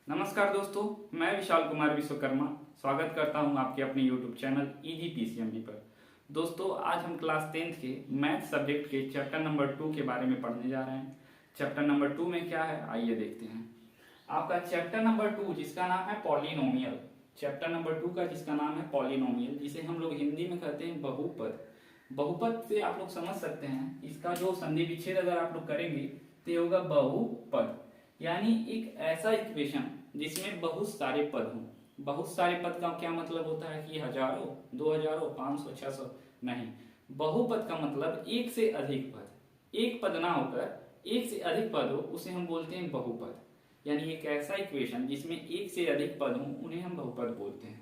नमस्कार दोस्तों, मैं विशाल कुमार विश्वकर्मा स्वागत करता हूं आपके अपने YouTube चैनल इजी पीसीएमबी पर। दोस्तों, आज हम क्लास 10th के मैथ सब्जेक्ट के चैप्टर नंबर 2 के बारे में पढ़ने जा रहे हैं। चैप्टर नंबर 2 में क्या है, आइए देखते हैं। आपका चैप्टर नंबर 2 जिसका नाम है पॉलिनोमियल, चैप्टर नंबर 2 का जिसका नाम है पॉलिनोमियल, जिसे हम लोग हिंदी में कहते हैं बहुपद। बहुपद से आप लोग समझ सकते हैं, इसका जो संधि विच्छेद अगर आप लोग करेंगे तो ये होगा बहुपद, यानी एक ऐसा इक्वेशन जिसमें बहुत सारे पद हों। बहुत सारे पद का क्या मतलब होता है कि हजारों, 2000, 500, 600 नहीं। बहुपद का मतलब एक से अधिक पद, एक पद ना होकर एक से अधिक पद हो, उसे हम बोलते हैं बहुपद। यानी एक ऐसा इक्वेशन जिसमें एक से अधिक पद हों, उन्हें हम बहुपद बोलते हैं।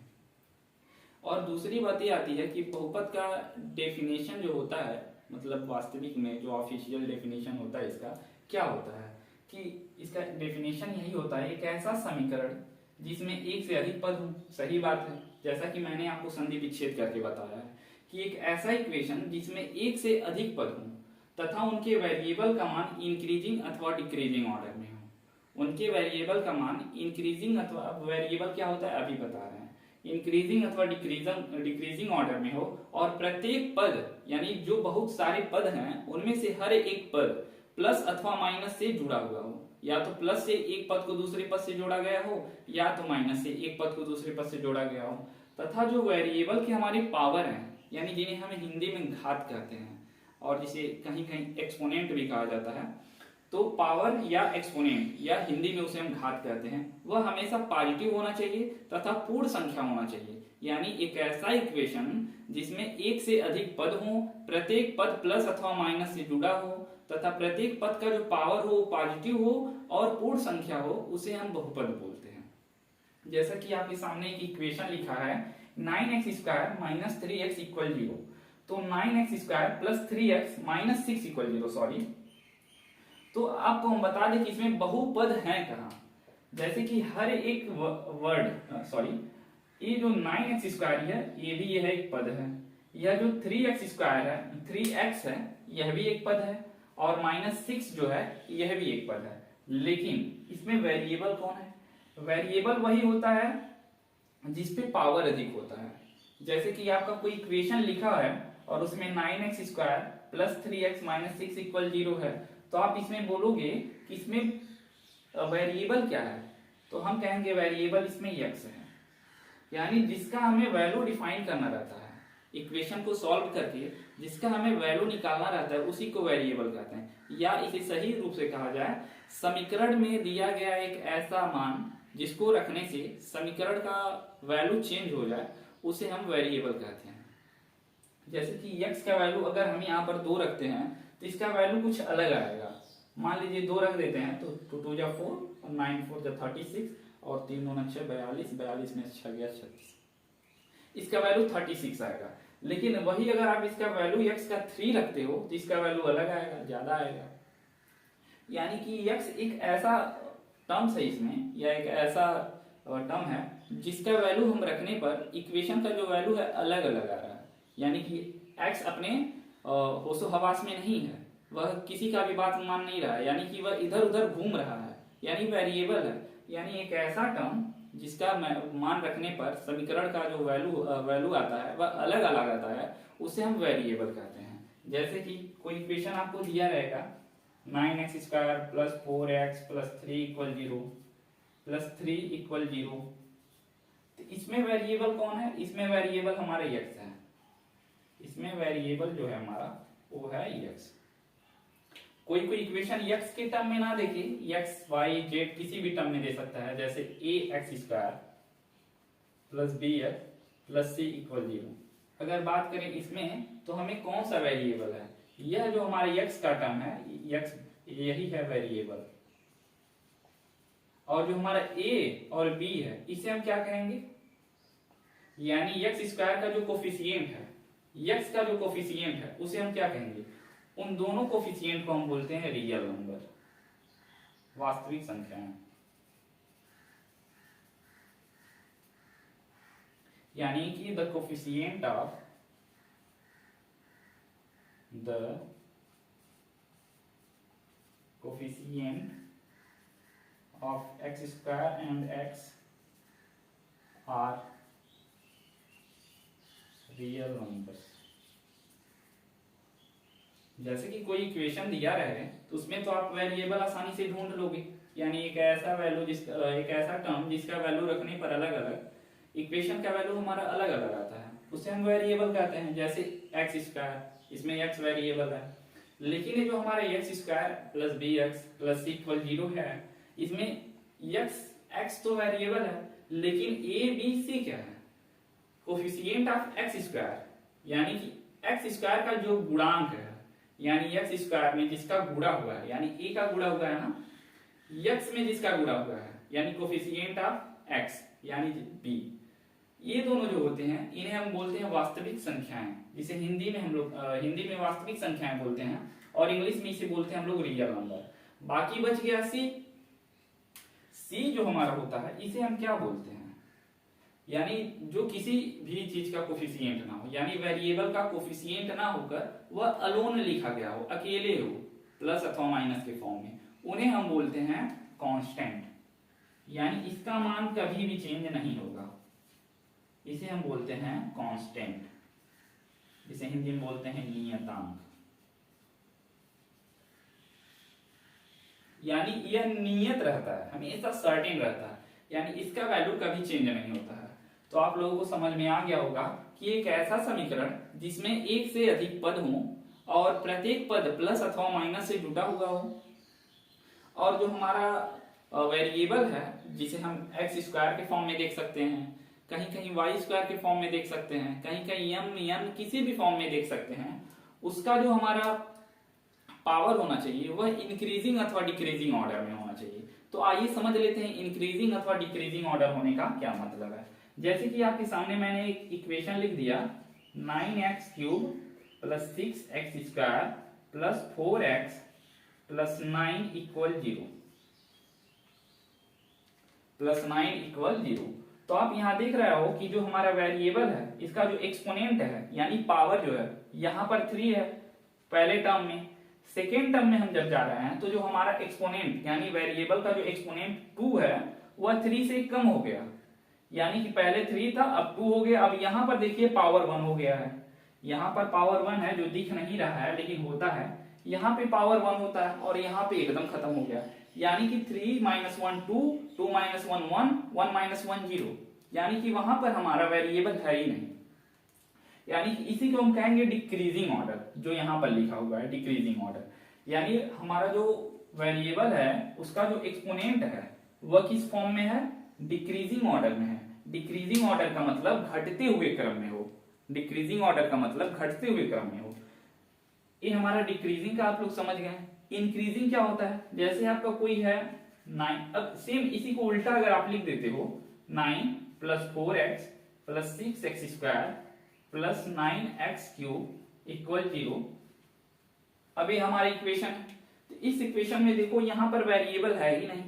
और दूसरी बात ये आती है कि बहुपद का डेफिनेशन जो होता है, मतलब वास्तविक में जो ऑफिशियल डेफिनेशन होता है इसका क्या होता है कि इसका डेफिनेशन यही होता है, एक ऐसा समीकरण जिसमें एक से अधिक पद हो। सही बात है, जैसा कि मैंने आपको संधि विच्छेद करके बताया है कि एक ऐसा इक्वेशन जिसमें एक से अधिक पद हो तथा उनके वेरिएबल का मान इंक्रीजिंग अथवा डिक्रीजिंग ऑर्डर में हो। उनके वेरिएबल का मान इंक्रीजिंग अथवा, वेरिएबल क्या होता है अभी बता रहे हैं, इंक्रीजिंग अथवा डिक्रीजिंग ऑर्डर में हो, और प्रत्येक पद यानी जो बहुत सारे पद हैं उनमें से हर एक पद प्लस अथवा माइनस से जुड़ा हुआ हो। या तो प्लस से एक पद को दूसरे पद से जोड़ा गया हो, या तो माइनस से एक पद को दूसरे पद से जोड़ा गया हो। तथा जो वेरिएबल की हमारी पावर है, यानी जिन्हें हम हिंदी में घात कहते हैं और जिसे कहीं कहीं एक्सपोनेंट भी कहा जाता है, तो पावर या एक्सपोनेंट या हिंदी में उसे हम घात कहते हैं, वह हमेशा पॉजिटिव होना चाहिए तथा पूर्ण संख्या होना चाहिए। यानी एक ऐसा इक्वेशन जिसमें एक से अधिक पद हो, प्रत्येक पद प्लस अथवा माइनस से जुड़ा हो तथा प्रत्येक पद का जो पावर हो पॉजिटिव हो और पूर्ण संख्या हो, उसे हम बहुपद बोलते हैं। जैसा कि आपके सामने एक इक्वेशन लिखा है 9x² माइनस 3x इक्वल 0, तो 9x² plus 3x minus 6 equal 0, sorry. तो आपको हम बता दें कि इसमें बहुपद है कहाँ। जैसे कि हर एक वर्ड, सॉरी, ये जो 9x² है ये भी यह एक पद है, यह जो 3x² है 3x है यह भी एक पद है, और माइनस 6 जो है यह भी एक पद है। लेकिन इसमें वेरिएबल कौन है? वेरिएबल वही होता है जिसपे पावर अधिक होता है। जैसे कि आपका कोई इक्वेशन लिखा है और उसमें 9x² plus 3x minus 6 equal 0 है, तो आप इसमें बोलोगे कि इसमें वेरिएबल क्या है, तो हम कहेंगे वेरिएबल इसमें x है। यानी जिसका हमें वैल्यू डिफाइन करना रहता है, इक्वेशन को सॉल्व करके जिसका हमें वैल्यू निकालना रहता है उसी को वेरिएबल कहते हैं। या इसे सही रूप से कहा जाए, समीकरण में दिया गया एक ऐसा मान जिसको रखने से समीकरण का वैल्यू चेंज हो जाए, उसे हम वेरिएबल कहते हैं। जैसे कि x का वैल्यू अगर हम यहाँ पर 2 रखते हैं तो इसका वैल्यू कुछ अलग आएगा। मान लीजिए 2 रख देते हैं तो 2 2 जा 4 और 9 4 जा 36 और 3 9 6 42, 42 में 6 गया 36, इसका वैल्यू 36 आएगा। लेकिन वही अगर आप इसका वैल्यू x का 3 रखते हो तो इसका वैल्यू अलग आएगा, ज्यादा आएगा। यानी कि x एक ऐसा टर्म है इसमें, या एक ऐसा टर्म है जिसका वैल्यू हम रखने पर इक्वेशन का जो वैल्यू है अलग अलग आ रहा है। यानी कि x अपने होशो हवास में नहीं है, वह किसी का भी बात मान नहीं रहा है, यानी कि वह इधर उधर घूम रहा है, यानी वेरिएबल है। यानी एक ऐसा टर्म जिसका मान रखने पर समीकरण का जो वैल्यू आता है वह अलग अलग आता है, उसे हम वेरिएबल कहते हैं। जैसे कि कोई इक्वेशन आपको दिया रहेगा 9x² plus 4x plus 3 equal 0 plus 3 equal 0, तो इसमें वेरिएबल कौन है? इसमें वेरिएबल हमारा x है। इसमें वेरिएबल जो है हमारा वो है x। कोई कोई इक्वेशन x के टर्म में ना देके x y z किसी भी टर्म में दे सकता है, जैसे ax² plus bx plus c equal 0। अगर बात करें इसमें तो हमें कौन सा वेरिएबल है? यह जो हमारे x का टर्म है, x यही है वेरिएबल, और जो हमारा a और b है इसे हम क्या कहेंगे? यानी x² का जो कोफिशिएंट है, x का जो कोफिशिएंट है उसे हम क्या कहेंगे? उन दोनों कोफिशिएंट को हम बोलते हैं रियल नंबर, वास्तविक संख्याएं। यानी कि the coefficient of x square and x are real numbers. जैसे कि कोई इक्वेशन दिया रहे तो उसमें तो आप वेरिएबल आसानी से ढूंढ लोगे, यानी एक ऐसा वैल्यू एक ऐसा टर्म जिसका वैल्यू रखने पर अलग अलग इक्वेशन का वैल्यू हमारा अलग अलग आता है, उसे हम वेरिएबल कहते हैं। जैसे एक्स स्क्वायर, इसमें एक्स वेरिएबल है, लेकिन ये जो हमारा x square plus b x plus equal 0 है, इसमें एक्स तो वेरिएबल है, लेकिन ए बी सी क्या है, कोफिशिएंट ऑफ एक्स स्क्वायर, यानी कि एक्स स्क्वायर का जो गुणांक है, यानी एक्स स्क्वायर में जिसका गुणा हुआ है, यानी ए का गुणा हुआ है ना, एक्स में जिसका गुणा हुआ है, यानी कोफिशिएंट ऑफ एक्स यानी बी, ये दोनों जो होते हैं इन्हें हम बोलते हैं वास्तविक संख्याएं, जिसे हिंदी में हम लोग हिंदी में वास्तविक संख्याएं बोलते हैं, और इंग्लिश में इसे बोलते हैं हम लोग रियल नंबर। बाकी बच गया सी जो हमारा होता है, इसे हम क्या बोलते हैं, यानी जो किसी भी चीज का कोफिशिएंट ना हो, यानी वेरिएबल का कोफिशिएंट ना होकर वह अलोन लिखा गया हो, अकेले हो, प्लस अथवा माइनस के फॉर्म में, उन्हें हम बोलते हैं कांस्टेंट, यानी इसका मान कभी भी चेंज नहीं होगा, इसे हम बोलते हैं कांस्टेंट, जिसे हिंदी में बोलते हैं नियतांक। यानी यह नियत रहता है, हमेशा सर्टेन रहता है, यानी इसका वैल्यू कभी चेंज नहीं होता है। तो आप लोगों को समझ में आ गया होगा कि एक ऐसा समीकरण जिसमें एक से अधिक पद हो और प्रत्येक पद प्लस अथवा माइनस से जुड़ा हुआ हो, और जो हमारा वेरिएबल है जिसे हम एक्स स्क्वायर के फॉर्म में देख सकते हैं, कहीं कहीं वाई स्क्वायर के फॉर्म में देख सकते हैं, कहीं कहीं एम किसी भी फॉर्म में देख सकते हैं, उसका जो हमारा पावर होना चाहिए वह इंक्रीजिंग अथवा डिक्रीजिंग ऑर्डर में होना चाहिए। तो आइए समझ लेते हैं इंक्रीजिंग अथवा डिक्रीजिंग ऑर्डर होने का क्या मतलब है। जैसे कि आपके सामने मैंने एक इक्वेशन लिख दिया, 9x³ plus 6x square plus 4x plus 9 equal 0 plus 9 equal 0। तो आप यहां देख रहे हो कि जो हमारा वेरिएबल है, इसका जो एक्सपोनेंट है यानी पावर जो है, यहां पर 3 है पहले टर्म में, सेकेंड टर्म में हम जब जा रहे हैं तो जो हमारा एक्सपोनेंट यानी वेरिएबल का जो एक्सपोनेंट 2 है वह 3 से कम हो गया, यानी कि पहले 3 था अब 2 हो गया। अब यहां पर देखिए पावर 1 हो गया है, यहां पर पावर 1 है जो दिख नहीं रहा है लेकिन होता है, यहां पे पावर 1 होता है और यहां पे एकदम खत्म हो गया, यानी कि 3 - 1 2, 2 - 1 1, 1 - 1 0, यानी कि वहां पर हमारा वेरिएबल है ही नहीं, यानी कि इसी को हम कहेंगे डिक्रीजिंग ऑर्डर, जो यहाँ पर लिखा हुआ है डिक्रीजिंग ऑर्डर, यानी हमारा जो वेरिएबल है उसका जो एक्सपोनेंट है वह किस फॉर्म में है, डिक्रीजिंग ऑर्डर में है। डिक्रीजिंग ऑर्डर का मतलब घटते हुए क्रम में हो, डिक्रीजिंग ऑर्डर का मतलब घटते हुए क्रम में हो। ये हमारा डिक्रीजिंग का आप लोग समझ गए। इंक्रीजिंग क्या होता है, जैसे आपका कोई है 9, अब सेम इसी को उल्टा अगर आप लिख देते हो, 9 + 4x + 6x square plus 9x³ equal 0। अब ये हमारी इक्वेशन है, तो इस इक्वेशन में देखो यहाँ पर वेरिएबल है ही नहीं,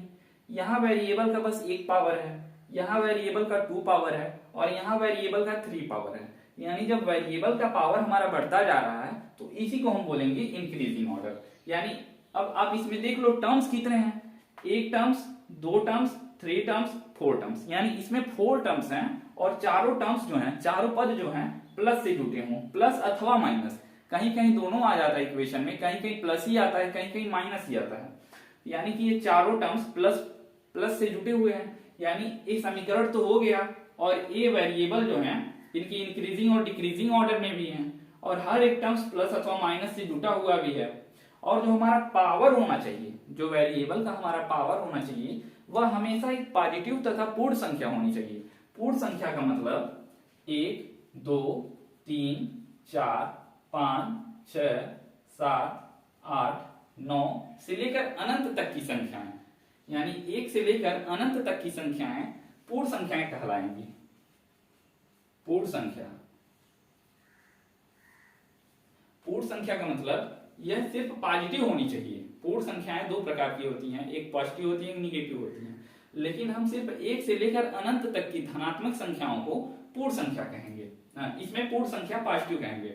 यहाँ वेरिएबल का बस 1 पावर है, यहाँ वेरिएबल का 2 पावर है और यहाँ वेरिएबल का 3 पावर है, यानी जब वेरिएबल का पावर हमारा बढ़ता जा रहा है तो इसी को हम बोलेंगे इंक्रीजिंग ऑर्डर। यानी अब आप इसमें देख लो टर्म्स कितने हैं, 1 टर्म्स, 2 टर्म्स, 3 टर्म्स, 4 टर्म्स, यानी इसमें 4 टर्म्स हैं और चारों टर्म्स जो हैं, चारों पद जो हैं प्लस से जुटे हों, प्लस अथवा माइनस, कहीं कहीं दोनों आ जाता है इक्वेशन में, कहीं कहीं प्लस ही आता है, कहीं कहीं माइनस ही आता है, यानी कि ये चारों टर्म्स प्लस से जुटे हुए हैं, यानी ये समीकरण तो हो गया। और ये वेरिएबल जो हैं इनकी इंक्रीजिंग और डिक्रीजिंग ऑर्डर में भी हैं और हर एक टर्म्स प्लस अथवा माइनस से जुटा हुआ भी है। और जो हमारा पावर होना चाहिए, जो वेरिएबल का हमारा पावर होना चाहिए, वह हमेशा एक पॉजिटिव तथा पूर्ण संख्या होनी चाहिए। पूर्ण संख्या का मतलब 1 2 3 4 5 6 7 8 9 से लेकर अनंत तक की संख्याएं, यानी 1 से लेकर अनंत तक की संख्याएं पूर्ण संख्याएं कहलाएंगी। पूर्ण संख्या, पूर्ण संख्या का मतलब यह सिर्फ पॉजिटिव होनी चाहिए। पूर्ण संख्याएं 2 प्रकार की होती हैं, एक पॉजिटिव होती है, एक निगेटिव होती है, लेकिन हम सिर्फ 1 से लेकर अनंत तक की धनात्मक संख्याओं को पूर्ण संख्या कहेंगे, इसमें पूर्ण संख्या पॉजिटिव कहेंगे,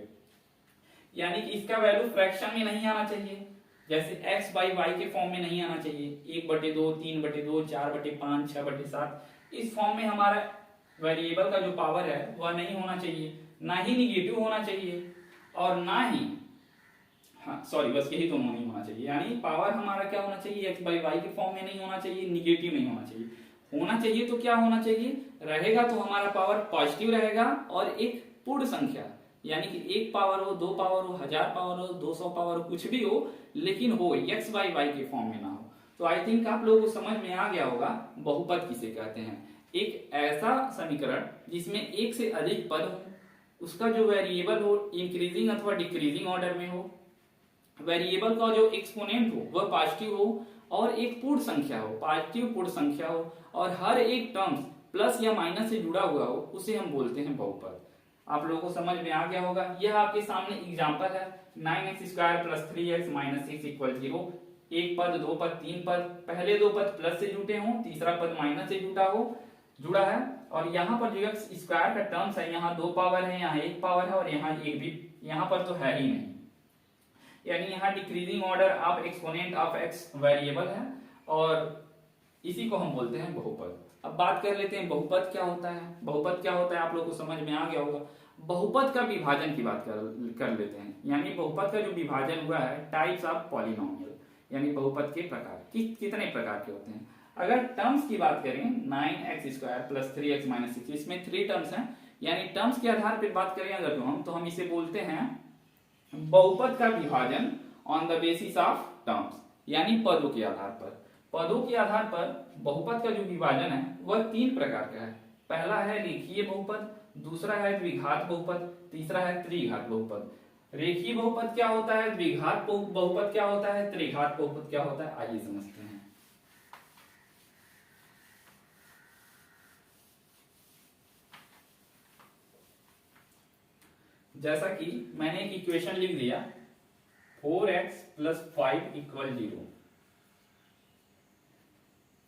यानी कि इसका वैल्यू फ्रैक्शन में नहीं आना चाहिए। जैसे x बाई वाई के फॉर्म में नहीं आना चाहिए, 1/2, 3/2, 4/5, 6/7, इस फॉर्म में हमारा वेरिएबल का जो पावर है वह नहीं होना चाहिए, ना ही निगेटिव होना चाहिए और ना ही, हाँ सॉरी, बस यही दोनों नहीं होना चाहिए। यानी पावर हमारा क्या होना चाहिए, एक्स बाई वाई के फॉर्म में नहीं होना चाहिए, निगेटिव नहीं होना चाहिए। होना चाहिए तो क्या होना चाहिए रहेगा, तो हमारा पावर पॉजिटिव रहेगा और एक पूर्ण संख्या, यानी कि 1 पावर हो, 2 पावर हो, 1000 पावर हो, 200 पावर हो, कुछ भी हो, लेकिन हो एक्स बाई वाई के फॉर्म में ना हो। तो आई थिंक आप लोगों को समझ में आ गया होगा बहुपद किसे कहते हैं। एक ऐसा समीकरण जिसमें एक से अधिक पद हो, उसका जो वेरिएबल हो इंक्रीजिंग अथवा डिक्रीजिंग ऑर्डर में हो, वेरिएबल का जो एक्सपोनेंट हो वह पॉजिटिव हो और एक पूर्ण संख्या हो, पॉजिटिव पूर्ण संख्या हो और हर एक टर्म्स प्लस या माइनस से जुड़ा हुआ हो, उसे हम बोलते हैं बहुपद। आप लोगों को समझ में आ गया होगा। यह आपके सामने एग्जांपल है, 9x² + 3x - 6 = 0। एक पद, दो पद, तीन पद, पहले दो पद प्लस से जुटे हों, तीसरा पद माइनस से जुड़ा है और यहाँ पर जो x² का टर्म्स है, यहाँ 2 पावर है, यहाँ 1 पावर है और यहाँ एक भी यहाँ पर तो है ही नहीं, यानी यहाँ decreasing order of exponent of x variable है और इसी को हम बोलते हैं बहुपद। अब बात कर लेते हैं बहुपद क्या होता है। बहुपद क्या होता है आप लोगों को समझ में आ गया होगा। बहुपद का विभाजन की बात कर लेते हैं, यानी बहुपद का जो विभाजन हुआ है, टाइप्स ऑफ पॉलिनोमियल, यानी बहुपद के प्रकार कितने प्रकार के होते हैं। अगर टर्म्स की बात करें, 9x² + 3x - 6, इसमें 3 टर्म्स हैं, यानी टर्म्स के आधार पर बात करें अगर तो हम इसे बोलते हैं बहुपद का विभाजन on the basis of terms, यानी पदों के आधार पर। पदों के आधार पर बहुपद का जो विभाजन है वह 3 प्रकार का है। पहला है रेखीय बहुपद, दूसरा है द्विघात बहुपद, तीसरा है त्रिघात बहुपद। रेखीय बहुपद क्या होता है, द्विघात बहुपद क्या होता है, त्रिघात बहुपद क्या होता है, आइए समझते हैं। जैसा कि मैंने एक इक्वेशन लिख दिया, 4x + 5 = 0।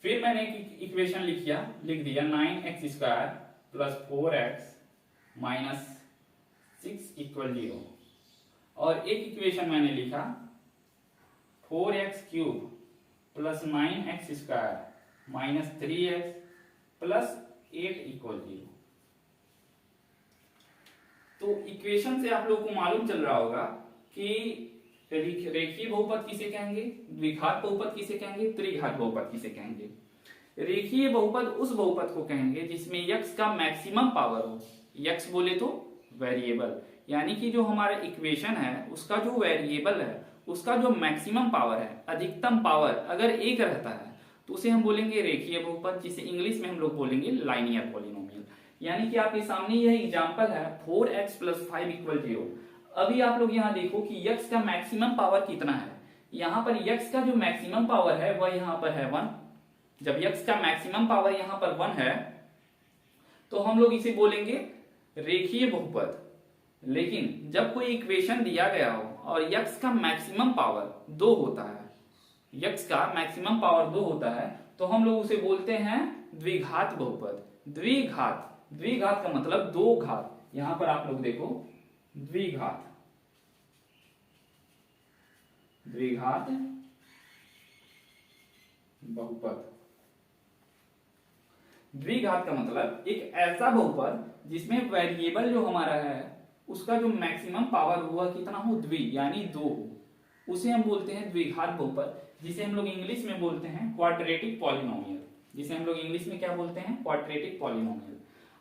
फिर मैंने एक इक्वेशन लिख दिया 9x² + 4x - 6 = 0 और एक इक्वेशन मैंने लिखा 4x³ + 9x² - 3x + 8 = 0। तो इक्वेशन से आप लोगों को मालूम चल रहा होगा कि रेखीय बहुपद किसे कहेंगे, द्विघात बहुपद किसे कहेंगे, त्रिघात बहुपद किसे कहेंगे। रेखीय बहुपद उस बहुपद को कहेंगे जिसमें x का मैक्सिमम पावर हो। x बोले तो वेरिएबल, यानी कि जो हमारा इक्वेशन है उसका जो वेरिएबल है उसका जो मैक्सिमम पावर है, अधिकतम पावर अगर 1 रहता है तो उसे हम बोलेंगे रेखीय बहुपद, जिसे इंग्लिश में हम लोग बोलेंगे लाइनियर पॉलिनोमियल। यानी कि आपके सामने यह एग्जांपल है 4x + 5 = 0। अभी आप लोग यहाँ देखो कि x का मैक्सिमम पावर कितना है। यहाँ पर x का जो मैक्सिमम पावर है वह यहाँ पर है 1। जब x का मैक्सिमम पावर यहाँ पर 1 है तो हम लोग इसे बोलेंगे रेखीय बहुपद। लेकिन जब कोई इक्वेशन दिया गया हो और x का मैक्सिमम पावर 2 होता है, x का मैक्सिमम पावर 2 होता है, तो हम लोग उसे बोलते हैं द्विघात बहुपद। द्विघात का मतलब 2 घात। यहां पर आप लोग देखो द्विघात बहुपद। द्विघात का मतलब एक ऐसा बहुपद जिसमें वेरिएबल जो हमारा है उसका जो मैक्सिमम पावर हुआ कितना हो, यानी 2 हो, उसे हम बोलते हैं द्विघात बहुपद, जिसे हम लोग इंग्लिश में बोलते हैं क्वाड्रेटिक पॉलिनोमियल। जिसे हम लोग इंग्लिश में क्या बोलते हैं, क्वाड्रेटिक पॉलिनोमियल।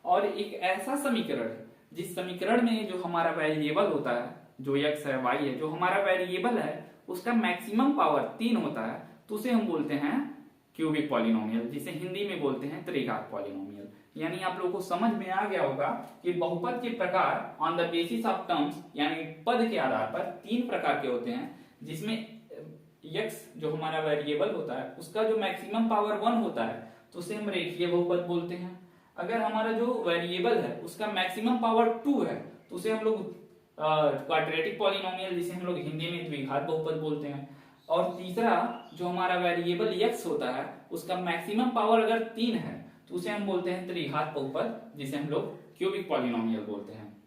और एक ऐसा समीकरण जिस समीकरण में जो हमारा वेरिएबल होता है, जो x है y है, जो हमारा वेरिएबल है उसका मैक्सिमम पावर 3 होता है, तो उसे हम बोलते हैं क्यूबिक पॉलिनोमियल, जिसे हिंदी में बोलते हैं त्रिघात पॉलिनोमियल। यानी आप लोगों को समझ में आ गया होगा कि बहुपद के प्रकार on the basis of terms, यानी पद के आधार पर 3 प्रकार के होते हैं, जिसमें x जो हमारा वेरिएबल होता है उसका जो मैक्सिमम पावर 1 होता है तो उसे हम रेखीय बहुपद बोलते हैं। अगर हमारा जो वेरिएबल है उसका मैक्सिमम पावर 2 है तो उसे हम लोग क्वाड्रेटिक पॉलिनोमियल, जिसे हम लोग हिंदी में द्विघात बहुपद बोलते हैं। और तीसरा जो हमारा वेरिएबल x होता है उसका मैक्सिमम पावर अगर 3 है तो उसे हम बोलते हैं त्रिघात बहुपद, जिसे हम लोग क्यूबिक पॉलिनोमियल बोलते हैं।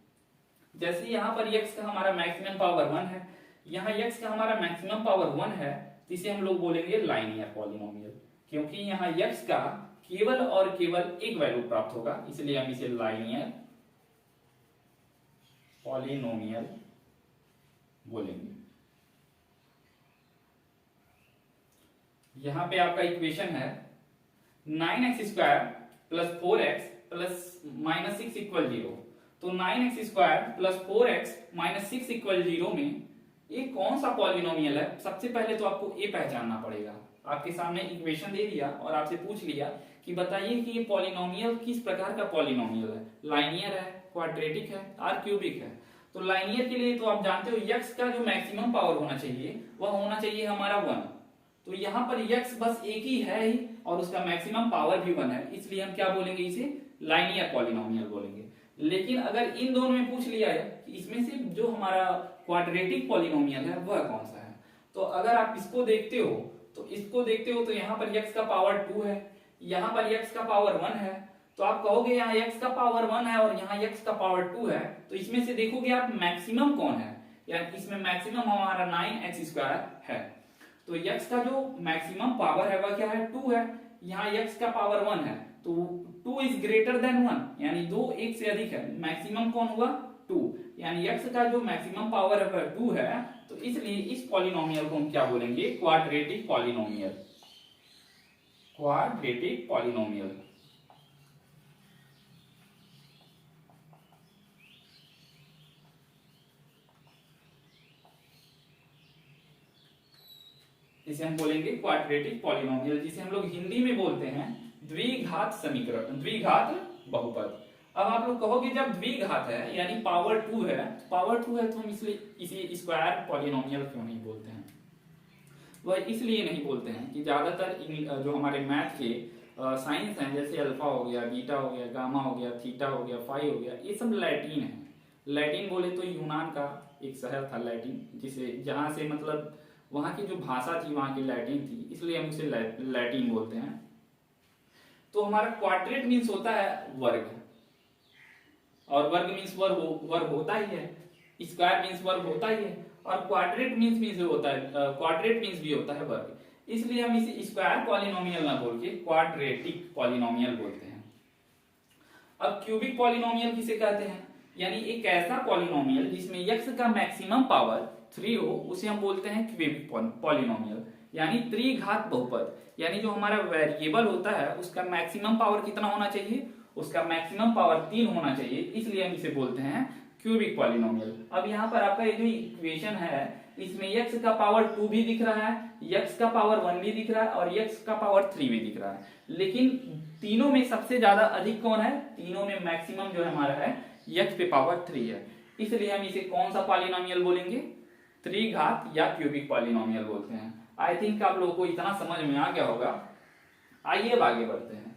जैसे यहाँ पर x का हमारा मैक्सिमम पावर 1 है, यहाँ x का हमारा मैक्सिमम पावर 1 है, तो इसे हम लोग बोलेंगे लाइनियर पॉलिनोमियल, क्योंकि यहाँ x का केवल और केवल एक वैल्यू प्राप्त होगा, इसलिए हम इसे लाइनियर पॉलिनोमियल बोलेंगे। यहां पे आपका इक्वेशन है 9x² plus 4x plus minus 6 equal 0। तो 9x² plus 4x minus 6 equal 0 में ये कौन सा पॉलिनोमियल है? सबसे पहले तो आपको ये पहचानना पड़ेगा। आपके सामने इक्वेशन दे दिया और आपसे पूछ लिया कि बताइए कि ये पॉलिनोमियल किस प्रकार का पॉलिनोमियल है, लाइनियर है, क्वाड्रेटिक है, और क्यूबिक है। तो लाइनियर के लिए तो आप जानते हो x का जो मैक्सिमम पावर होना चाहिए वह होना चाहिए हमारा 1। तो यहाँ पर x बस एक ही है ही और उसका मैक्सिमम पावर भी 1 है, इसलिए हम क्या बोलेंगे, इसे लाइनियर पॉलिनोमियल बोलेंगे। लेकिन अगर इन दोनों में पूछ लिया है कि इसमें से जो हमारा क्वाड्रेटिक पॉलिनोमियल है वह कौन सा है, तो अगर आप इसको देखते हो तो यहाँ पर x का पावर 2 है, यहाँ पर x का पावर 1 है। तो आप कहोगे यहाँ x का पावर 1 है और यहाँ x का पावर 2 है, तो इसमें से देखोगे आप मैक्सिमम कौन है, यानी इसमें मैक्सिमम हमारा 9x² है। तो x का जो मैक्सिमम पावर है वह क्या है, 2 है। यहाँ x का पावर 1 है, तो 2 इज ग्रेटर देन 1, यानी 2 1 से अधिक है। मैक्सिमम कौन हुआ, 2, यानी x का जो मैक्सिमम पावर है वह 2 है। तो इसलिए इस पॉलिनोमियल को हम क्या बोलेंगे, क्वाड्रेटिक पॉलिनोमियल, क्वाड्रेटिक पॉलिनोमियल। इसे हम बोलेंगे क्वाड्रेटिक पॉलिनोमियल, जिसे हम लोग हिंदी में बोलते हैं द्विघात समीकरण, द्विघात बहुपद। अब आप लोग कहोगे जब द्विघात है यानी पावर 2 है, तो हम इसलिए इसे स्क्वायर पॉलिनोमियल क्यों नहीं बोलते हैं? वह इसलिए नहीं बोलते हैं कि ज्यादातर जो हमारे मैथ के साइंस हैं, जैसे अल्फा हो गया, बीटा हो गया, गामा हो गया, थीटा हो गया, फाई हो गया, ये सब लैटिन है। लैटिन बोले तो यूनान का एक शहर था लैटिन, जिसे जहां से मतलब वहां की जो भाषा थी वहां की लैटिन थी, इसलिए हम उसे लैटिन बोलते हैं। तो हमारा क्वाड्रेट मीन्स होता है वर्ग, और वर्ग मीन्स वर्ग होता ही है, स्क्वायर मीन्स वर्ग होता ही है, और क्वाड्रेट मीन्स होता है, क्वाड्रेट मीन्स भी होता है वर्ग। इसलिए हम इसे स्क्वायर पॉलिनोमियल ना बोल के क्वाड्रेटिक पॉलिनोमियल बोलते हैं। अब क्यूबिक पॉलिनोमियल किसे कहते हैं, यानी एक ऐसा पॉलिनोमियल जिसमें x का मैक्सिमम पावर 3 हो, उसे हम बोलते हैं क्यूबिक पॉलिनोमियल, यानी त्रिघात बहुपद। यानी जो हमारा वेरिएबल होता है उसका मैक्सिमम पावर कितना होना चाहिए, उसका मैक्सिमम पावर 3 होना चाहिए, इसलिए हम इसे बोलते हैं क्यूबिक पॉलिनोमियल। अब यहाँ पर आपका ये जो इक्वेशन है इसमें x का पावर 2 भी दिख रहा है, x का पावर 1 भी दिख रहा है और x का पावर 3 भी दिख रहा है, लेकिन तीनों में सबसे ज्यादा अधिक कौन है, तीनों में मैक्सिमम जो हमारा है x पे पावर 3 है, इसलिए हम इसे कौन सा पॉलिनोमियल बोलेंगे, त्रिघात या क्यूबिक पॉलिनोमियल बोलते हैं। आई थिंक आप लोगों को इतना समझ में आ गया होगा। आइए अब आगे बढ़ते हैं।